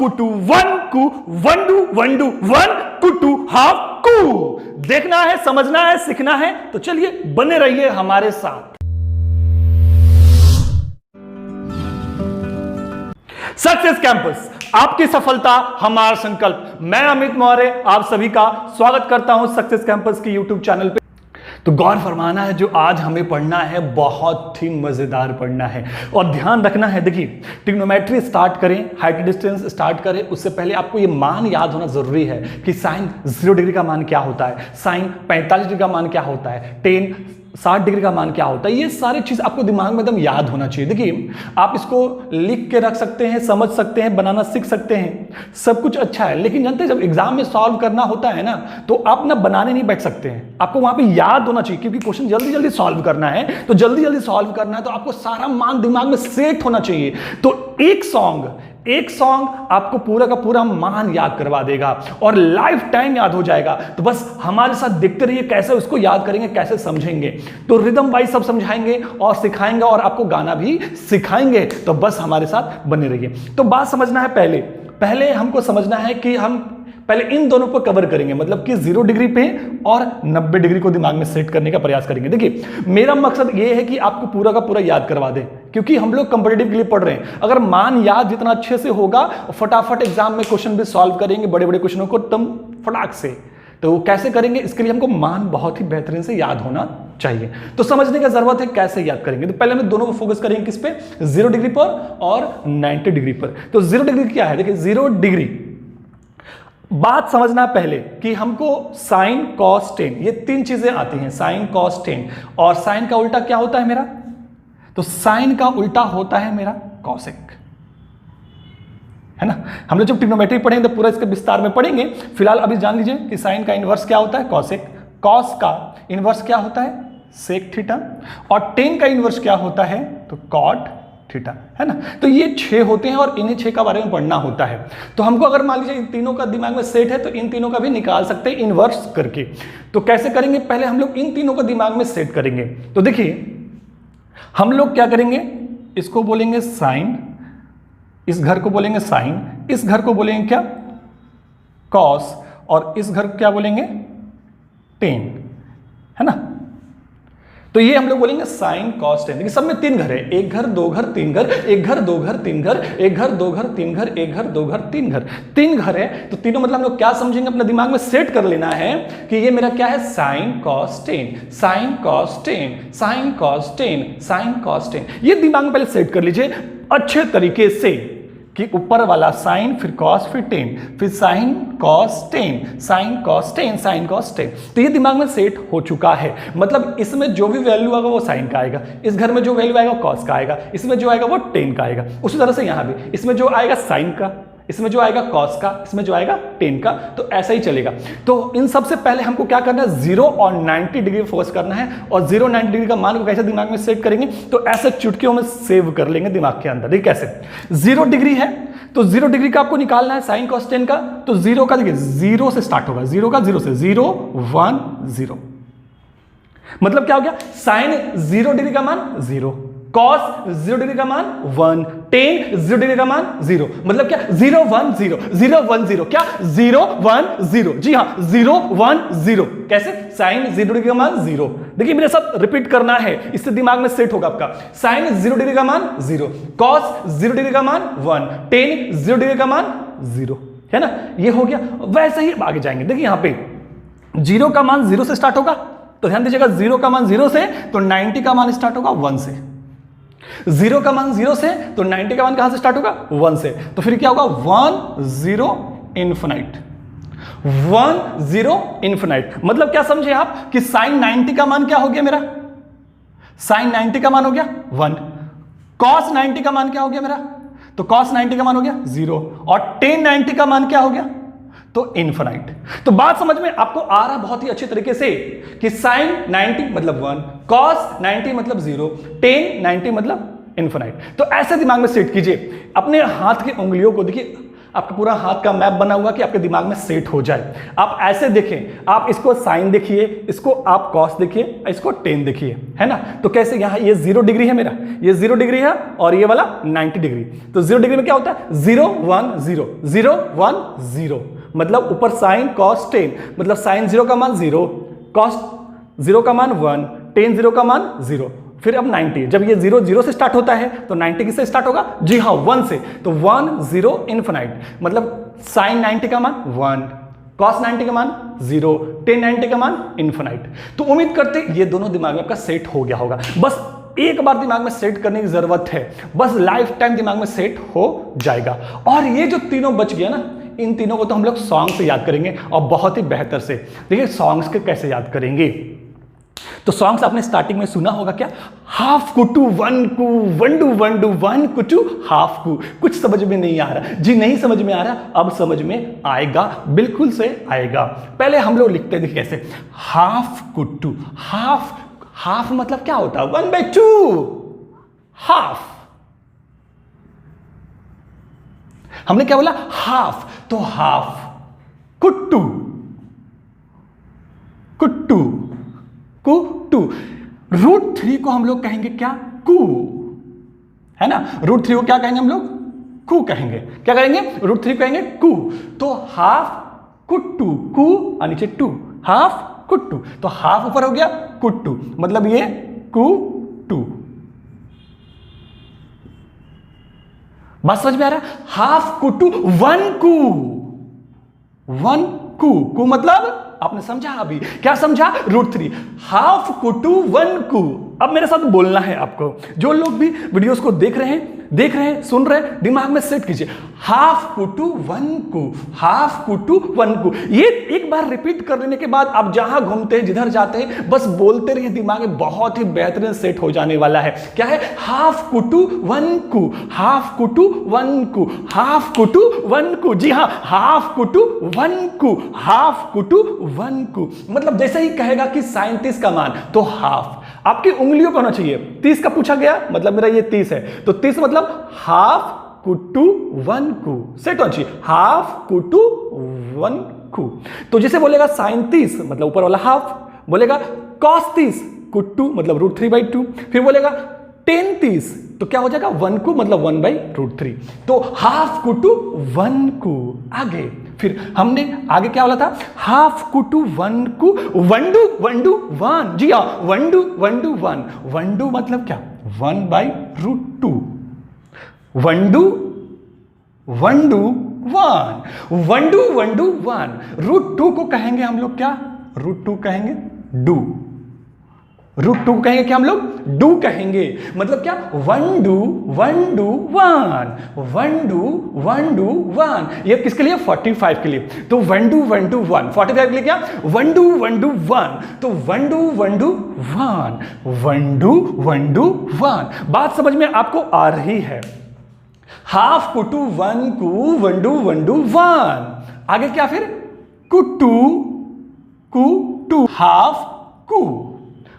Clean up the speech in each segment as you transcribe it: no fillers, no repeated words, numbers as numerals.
कुटू one कु वंडू वंडू one कुटू half कु। देखना है, समझना है, सीखना है, तो चलिए बने रहिए हमारे साथ। सक्सेस कैंपस, आपकी सफलता हमारा संकल्प। मैं अमित मौर्य आप सभी का स्वागत करता हूं सक्सेस कैंपस की यूट्यूब चैनल पे। तो गौर फरमाना है, जो आज हमें पढ़ना है बहुत ही मजेदार पढ़ना है और ध्यान रखना है। देखिए, ट्रिग्नोमेट्री स्टार्ट करें, हाइट डिस्टेंस स्टार्ट करें, उससे पहले आपको ये मान याद होना जरूरी है कि साइन 0 डिग्री का मान क्या होता है, साइन 45 डिग्री का मान क्या होता है, टेन 60 डिग्री का मान क्या होता है। ये सारी चीज आपको दिमाग में एकदम याद होना चाहिए। देखिए, आप इसको लिख के रख सकते हैं, समझ सकते हैं, बनाना सीख सकते हैं, सब कुछ अच्छा है, लेकिन जानते हैं जब एग्जाम में सॉल्व करना होता है ना, तो आप ना बनाने नहीं बैठ सकते हैं, आपको वहां पे याद होना चाहिए, क्योंकि क्वेश्चन जल्दी जल्दी सॉल्व करना है। तो जल्दी जल्दी सॉल्व करना है तो आपको सारा मान दिमाग में सेट होना चाहिए। तो एक सॉन्ग आपको पूरा का पूरा मान याद करवा देगा और लाइफ टाइम याद हो जाएगा। तो बस हमारे साथ देखते रहिए कैसे उसको याद करेंगे, कैसे समझेंगे। तो रिदम वाइज सब समझाएंगे और सिखाएंगे और आपको गाना भी सिखाएंगे। तो बस हमारे साथ बने रहिए। तो बात समझना है, पहले हमको समझना है कि हम पहले इन दोनों को कवर करेंगे, मतलब कि 0 डिग्री पे और 90 डिग्री को दिमाग में सेट करने का प्रयास करेंगे। देखिए, मेरा मकसद ये है कि आपको पूरा का पूरा याद करवा दें, क्योंकि हम लोग कंपटीटिव के लिए पढ़ रहे हैं। अगर मान याद जितना अच्छे से होगा, फटाफट एग्जाम में क्वेश्चन भी सॉल्व करेंगे, बड़े बड़े क्वेश्चनों को तुम फटाक से। तो कैसे करेंगे, इसके लिए हमको मान बहुत ही बेहतरीन से याद होना चाहिए। तो समझने की जरूरत है कैसे याद करेंगे। तो पहले हम दोनों को फोकस करेंगे किस पे, 0 डिग्री पर और 90 डिग्री पर। तो 0 डिग्री क्या है, देखिए 0 डिग्री बात समझना पहले कि हमको साइन कॉस टेन, ये 3 चीजें आती हैं, साइन कॉस टेन। और साइन का उल्टा क्या होता है मेरा, तो साइन का उल्टा होता है मेरा कॉसेक, है ना। हम लोग जब ट्रिग्नोमेट्री पढ़ेंगे तो पूरा इसके विस्तार में पढ़ेंगे। फिलहाल अभी जान लीजिए कि साइन का इनवर्स क्या होता है, कॉसेक। कॉस का इनवर्स क्या होता है, सेक थीटा। और टेन का इनवर्स क्या होता है, तो कॉट थीटा, है ना। तो ये 6 होते हैं और इन्हीं 6 का बारे में पढ़ना होता है। तो हमको अगर मान लीजिए इन तीनों का दिमाग में सेट है तो इन तीनों का भी निकाल सकते हैं इनवर्स करके। तो कैसे करेंगे, पहले हम लोग इन तीनों को दिमाग में सेट करेंगे। तो देखिए, हम लोग क्या करेंगे, इसको बोलेंगे साइन, इस घर को बोलेंगे साइन, इस घर को बोलेंगे क्या, कॉस, और इस घर को क्या बोलेंगे, टेन, है ना। तो ये हम लोग बोलेंगे साइन कॉस टेन। देखिए, सब में 3 घर है, एक घर, 2 घर, 3 घर, एक घर, 2 घर, 3 घर, एक घर, 2 घर, 3 घर, एक घर, 2 घर, 3 घर, 3 घर है। तो तीनों मतलब हम लोग क्या समझेंगे, अपने दिमाग में सेट कर लेना है कि ये मेरा क्या है, sine cos tan, sine cos tan, sine cos tan, sine cos tan. ये दिमाग में पहले सेट कर लीजिए अच्छे तरीके से कि ऊपर वाला साइन, फिर कॉस, फिर टेन, फिर sine cos tan, sine cos tan, sine cos tan. तो ये दिमाग में सेट हो चुका है। मतलब इसमें जो भी वैल्यू आएगा वो साइन का आएगा, इस घर में जो वैल्यू आएगा कॉस का आएगा, इसमें जो आएगा वो टेन का आएगा। उसी तरह से यहाँ भी इसमें जो आएगा साइन का, इसमें जो आएगा कॉस का, इसमें जो आएगा टेन का। तो ऐसा ही चलेगा। तो इन सबसे पहले हमको क्या करना है, 0 और 90 डिग्री फोकस करना है। और 0 90 डिग्री का मान को कैसे दिमाग में सेट करेंगे, तो ऐसे चुटकियों में सेव कर लेंगे दिमाग के अंदर। देखिए कैसे, 0 डिग्री है तो 0 डिग्री का आपको निकालना है साइन कॉस टेन का। तो 0 का देखिए 0 से स्टार्ट होगा, 0 का 0 से 0 1 0, मतलब क्या हो गया, साइन 0 डिग्री का मान 0, कॉस 0 डिग्री का मान 1, टेन 0 डिग्री का मान 0, मतलब क्या 0 1 0, 0 1 0, क्या 0 1 0, जी हाँ 0 1 0। कैसे, साइन 0 डिग्री का मान 0। देखिए मेरे साथ रिपीट करना है, इससे दिमाग में सेट होगा आपका। साइन 0 डिग्री का मान 0, कॉस 0 डिग्री का मान 1, टेन 0 डिग्री का मान 0, है ना। ये हो गया। वैसे ही आगे जाएंगे। देखिए यहां पे 0 का मान 0 से स्टार्ट होगा, तो ध्यान दीजिएगा 0 का मान 0 से, तो 90 का मान स्टार्ट होगा 1 से। 0 का मान 0 से, तो 90 का मान कहां से स्टार्ट होगा, 1 से। तो फिर क्या होगा, 1 0 इन्फिनाइट, 1 0 इन्फिनाइट। मतलब क्या समझे आप कि साइन 90 का मान क्या हो गया मेरा, साइन 90 का मान हो गया 1, कॉस 90 का मान क्या हो गया मेरा, तो कॉस 90 का मान हो गया 0, और टेन 90 का मान क्या हो गया, तो इन्फिनाइट। तो बात समझ में आपको आ रहा बहुत ही अच्छे तरीके से कि साइन 90 मतलब 1, कॉस 90 मतलब 0, टेन 90 मतलब इन्फिनाइट। तो ऐसे दिमाग में सेट कीजिए। अपने हाथ की उंगलियों को देखिए, आपका पूरा हाथ का मैप बना हुआ कि आपके दिमाग में सेट हो जाए। आप ऐसे देखें, आप इसको साइन देखिए, इसको आप कॉस देखिए, इसको टेन देखिए, है ना। तो कैसे यहाँ ये 0 डिग्री है, मेरा ये 0 डिग्री है और ये वाला 90 डिग्री। तो 0 डिग्री में क्या होता है 0 1 0 0 1 0, मतलब ऊपर साइन कॉस टेन, मतलब साइन 0 का मान 0, कॉस 0 का मान 1, टेन 0 का मान 0। फिर अब 90, जब ये 0 0 से स्टार्ट होता है तो 90 किससे स्टार्ट होगा, जी हाँ 1 से। तो 1 0 इन्फिनाइट, मतलब साइन 90 का मान 1, कॉस 90 का मान 0, टेन 90 का मान इन्फिनाइट। तो उम्मीद करते ये दोनों दिमाग में आपका सेट हो गया होगा। बस एक बार दिमाग में सेट करने की जरूरत है, बस लाइफ टाइम दिमाग में सेट हो जाएगा। और ये जो तीनों बच गया ना, इन तीनों को तो हम लोग सॉन्ग से याद करेंगे और बहुत ही बेहतर से। देखिए सॉन्ग्स के कैसे याद करेंगे, तो सॉन्ग्स आपने स्टार्टिंग में सुना होगा क्या, हाफ कुटू वन कू वंडू वंडू वन कुटू हाफ कू। कुछ समझ में नहीं आ रहा जी, नहीं समझ में आ रहा, अब समझ में आएगा, बिल्कुल से आएगा। पहले हम लोग लिखते देखिए कैसे, हाफ कुटू, हाफ, हाफ मतलब क्या होता है 1/2, हाफ। हमने क्या बोला हाफ, तो हाफ कुट्टू, कुट्टू कुट्टू। √3 को हम लोग कहेंगे क्या, कू, है ना। √3 को क्या कहेंगे हम लोग, कू कहेंगे। क्या कहेंगे, √3 कहेंगे कू। तो हाफ कुट्टू, कू और नीचे टू, हाफ कुट्टू। तो हाफ ऊपर हो गया, कुट्टू, मतलब ये कू-टू। बात समझ में आ रहा है, हाफ कुट्टू वन कू, वन कू मतलब आपने समझा, अभी क्या समझा, √3, हाफ कुटू वन कू। अब मेरे साथ बोलना है आपको, जो लोग भी वीडियोस को देख रहे हैं, सुन रहे हैं, दिमाग में सेट कीजिए, हाफ कुटू वन कू, हाफ कुटू वन कू। ये एक बार रिपीट कर लेने के बाद आप जहां घूमते हैं, जिधर जाते हैं, बस बोलते रहिए, दिमाग में बहुत ही बेहतरीन सेट हो जाने वाला है। क्या है, हाफ कुटू वन कू, हाफ कुटू वन कू, हाफ कुटू वन कू। जी हाँ, हाफ कुटू वन कू, हाफ कुटू वन कू। मतलब जैसे ही कहेगा कि साइन 30 का मान, तो हाफ आपकी उंगलियों का होना चाहिए। 30 का पूछा गया, मतलब मेरा ये 30 है, तो 30 मतलब हाफ कुटू वन कू, सेट होना चाहिए, हाफ कुटू वन कू। तो जैसे बोलेगा साइन 30 मतलब ऊपर वाला हाफ, बोलेगा कॉस 30 कुटू मतलब √3/2, फिर बोलेगा टेन 30 तो क्या हो जाएगा 1 कू मतलब 1/√3। तो हाफ कुटू वन कू। आगे फिर हमने आगे क्या बोला था, हाफ कुटू वन कू वंडू वंडू वन। जी हाँ, वंडू वंडू वन, वंडू मतलब क्या 1/√2, वंडू वंडू वन, वंडू वंडू वन। √2 को कहेंगे हम लोग क्या, √2 कहेंगे डू, √2 कहेंगे क्या हम लोग, डू कहेंगे। मतलब क्या, वंडू वंडू वन, वंडू वंडू वन। ये किसके लिए, 45 के लिए। तो वंडू वंडू वन, 45 के लिए क्या, वंडू वंडू वन। तो वंडू वंडू वन, वंडू वंडू वन। बात समझ में आपको आ रही है। हाफ कुटू वन कू वंडू वंडू वन। आगे क्या फिर, कुटू कुटू हाफ कू,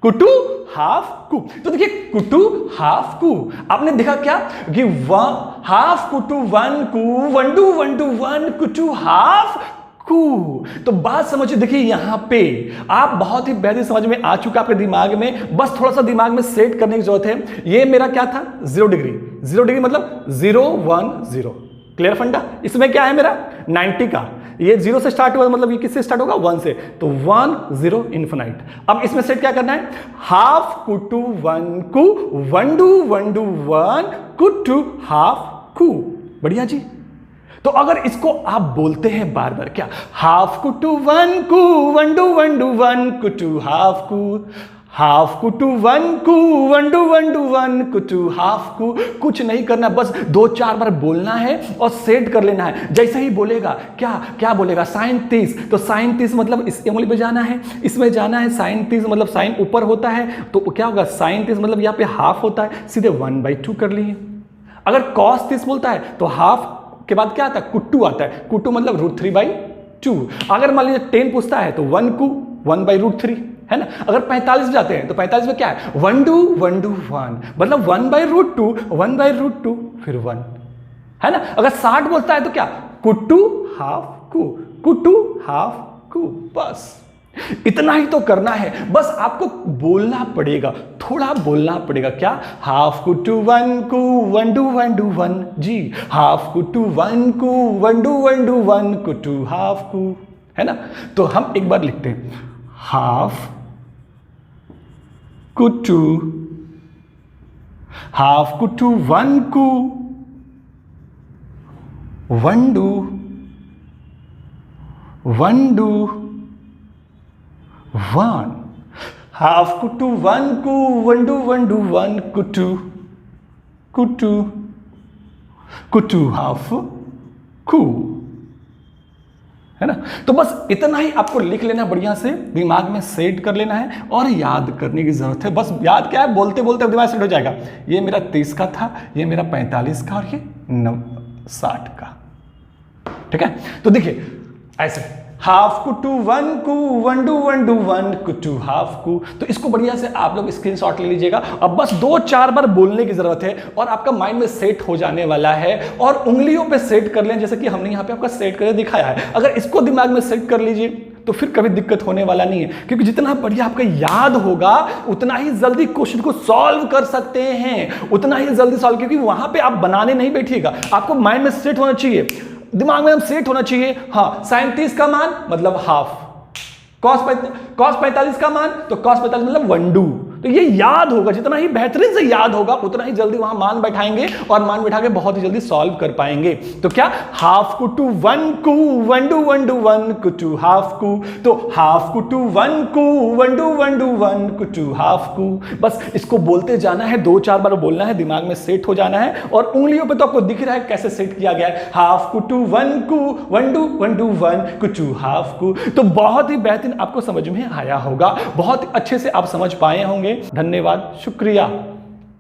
कुटू हाफ कू। तो देखिए कुटू हाफ कू, आपने देखा क्या कि हाफ कुटू वन कू वंडू वंडू वन कुटू हाफ कू। तो बात समझिए, देखिए यहां पे आप बहुत ही बेहतर समझ में आ चुका आपके दिमाग में, बस थोड़ा सा दिमाग में सेट करने की जरूरत है। ये मेरा क्या था 0 डिग्री, 0 डिग्री मतलब 0 1 0, क्लियर फंडा। इसमें क्या है मेरा 90 का, ये 0 से स्टार्ट हुआ मतलब ये किससे स्टार्ट होगा 1 से, तो 1 0 इन्फिनाइट। अब इसमें सेट क्या करना है, हाफ कुटू वन कू वंडू वंडू वन कुटू हाफ कू। बढ़िया जी। तो अगर इसको आप बोलते हैं बार बार, क्या, हाफ कुटू वन कू वंडू वंडू वन कुटू हाफ कू, हाफ कुटू वन कू वंडू वंडू वन कुटू हाफ कू। कुछ नहीं करना, बस 2-4 बार बोलना है और सेट कर लेना है। जैसे ही बोलेगा क्या क्या बोलेगा, साइन 30, तो साइन 30 मतलब इस उंगली पे जाना है, इसमें जाना है। साइन 30 मतलब साइन ऊपर होता है, तो क्या होगा, साइन 30 मतलब यहाँ पे हाफ होता है, सीधे 1/2 कर लिए। अगर कॉस 30 बोलता है तो हाफ के बाद क्या आता है, कुट्टू आता है, कुट्टू मतलब √3/2। अगर मान लीजिए 10 पूछता है तो 1 कू 1/√3, है ना। अगर 45 जाते हैं तो 45 में क्या है, वंडू वंडू वन, मतलब 1/√2 1/√2 फिर 1, है ना। अगर 60 बोलता है तो क्या, कुटू हाफ कू, कुटू हाफ कू, बस इतना ही तो करना है। बस आपको बोलना पड़ेगा, थोड़ा बोलना पड़ेगा। क्या? हाफ कुटू वन कू वन डू वन जी, हाफ कुटू वन कू वन डू वन कुटू हाफ कू, है ना। तो हम एक बार लिखते हैं, हाफ कुटू वन कू वन डू वन, हाफ कुटू वन कू वन डू वन कुटू कुटू कुटू हाफ कू, है ना। तो बस इतना ही आपको लिख लेना, बढ़िया से दिमाग में सेट कर लेना है और याद करने की जरूरत है। बस याद क्या है, बोलते बोलते दिमाग सेट हो जाएगा। ये मेरा 30 का था, ये मेरा 45 का और ये 60 का, ठीक है। तो देखिए ऐसे, हाफ कुटू वन कू वन डू वन कुटू हाफ कू। तो इसको बढ़िया से आप लोग स्क्रीनशॉट ले लीजिएगा। अब बस 2-4 बार बोलने की जरूरत है और आपका माइंड में सेट हो जाने वाला है। और उंगलियों पे सेट कर लें, जैसे कि हमने यहाँ पे आपका सेट करके दिखाया है। अगर इसको दिमाग में सेट कर लीजिए तो फिर कभी दिक्कत होने वाला नहीं है, क्योंकि जितना बढ़िया आपका याद होगा उतना ही जल्दी क्वेश्चन को सॉल्व कर सकते हैं, उतना ही जल्दी सॉल्व, क्योंकि वहां पे आप बनाने नहीं बैठिएगा, आपको माइंड में सेट होना चाहिए, दिमाग में हम सेट होना चाहिए। हाँ, sin 30 का मान मतलब हाफ, cos 45 का मान तो cos 45 मतलब वन डू। तो ये याद होगा, जितना ही बेहतरीन से याद होगा उतना ही जल्दी वहां मान बैठाएंगे और मान बैठा के बहुत ही जल्दी सॉल्व कर पाएंगे। तो क्या? हाफ कुटू वन कू वन डू वन कुटू हाफ कू। तो हाफ कुटू वन कू वन डू वन कुटू हाफ कू। बस इसको बोलते जाना है, 2-4 बार बोलना है, दिमाग में सेट हो जाना है। और उंगलियों पे तो आपको दिख रहा है कैसे सेट किया गया है, हाफ कुटू वन कू वन डू वन कुटू हाफ कू। तो बहुत ही बेहतरीन आपको समझ में आया होगा, बहुत अच्छे से आप समझ पाए होंगे। धन्यवाद, शुक्रिया।